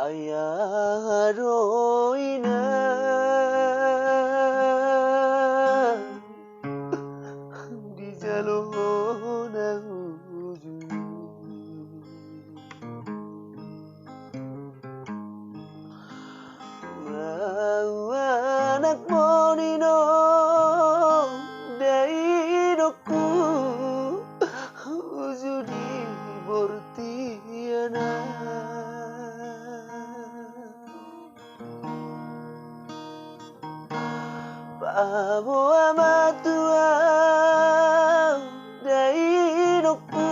Ayah doina di jalona ujung anak monino dai dokku ujudi bortiana Pamo amatua dai dokku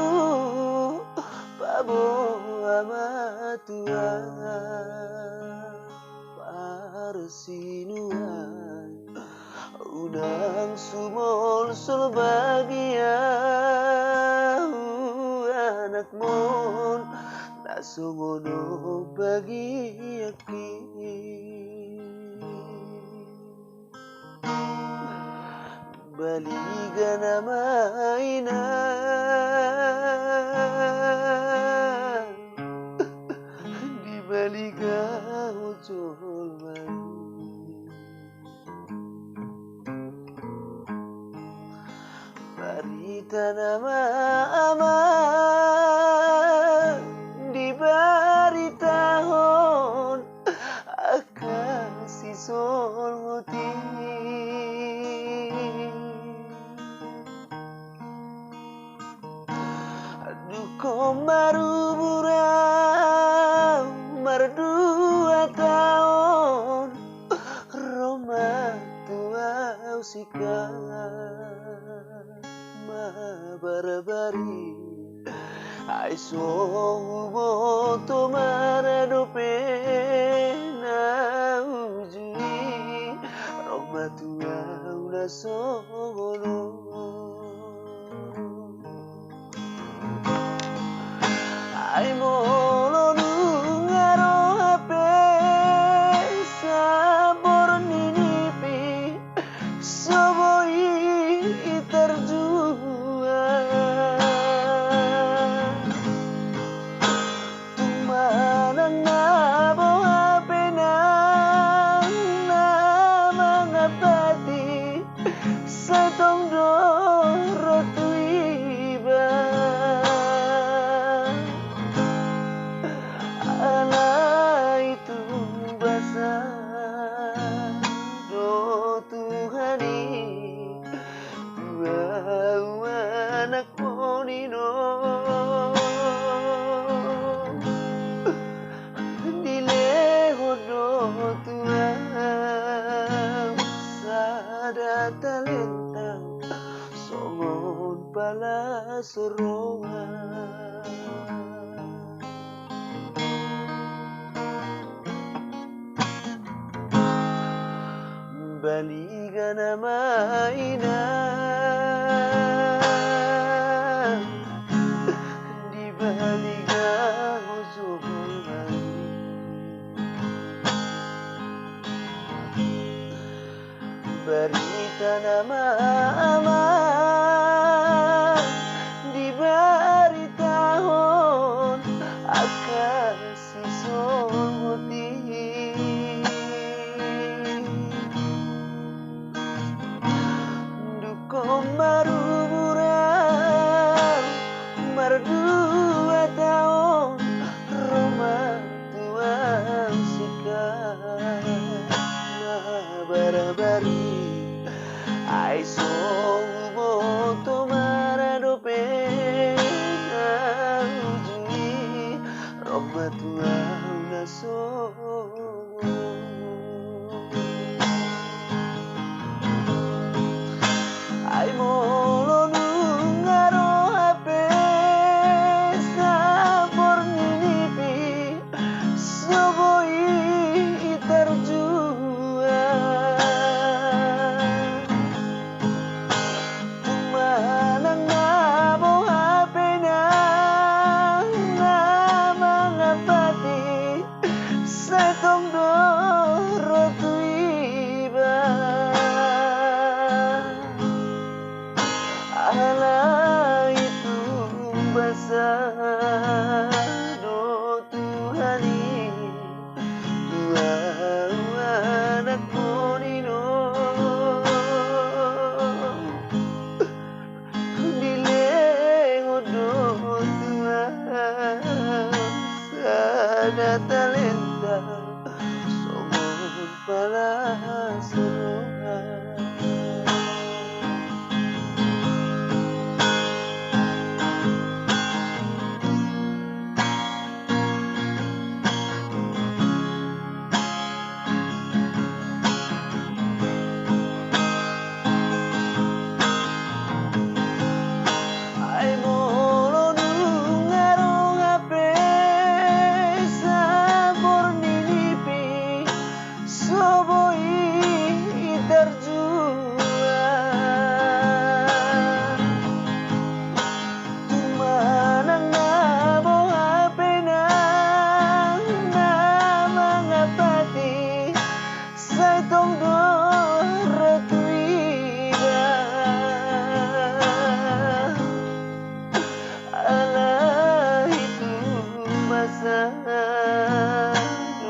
Pamo amatua Parsinuan Unang sumol sol bagia Anak mon Nasungono bagi aki Baliga na maina Di baliga ujol man Barita nama ama Di baritahon Akan si sol muti Komarubura merdua tahun Roma tua usika Mabarbari Aiso moto maradope na ujui Roma tua unasono Ay molo nungaro hape sabor ninipi soboi terjua tumanang nabo hape na mangapati sa tongdo rotuiba Alay tumbasa do Tuhani Tuau anak monino Dileho do Tuau Sada talentang Songon pala soroa Baliga na maina Di baliga ujol Barita nama ama Di baritahon Akan si sol muti Komarubura merdua tahun Roma tua usika Barabari Aiso moto maradope na ujui Roma tua unasono Ay mo Ala itu basa do Tuhani dua anak monino dileho do Tuhan sada talenta somon pala serohan.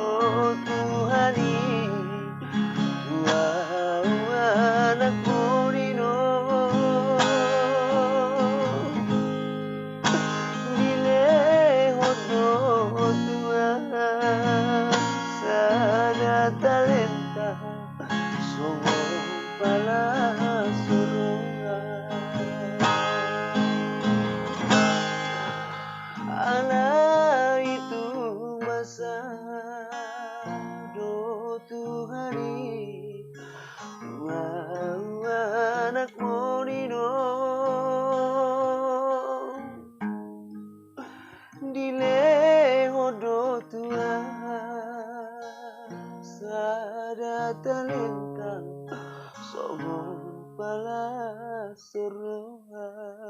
Oh Tuhani dua anak monino dileho do Tuhan sada talenta somon pala suruhan. Ala itu masa do Tuhani dua anak monino dileho do Tuhan sada talenta somon pala serohan.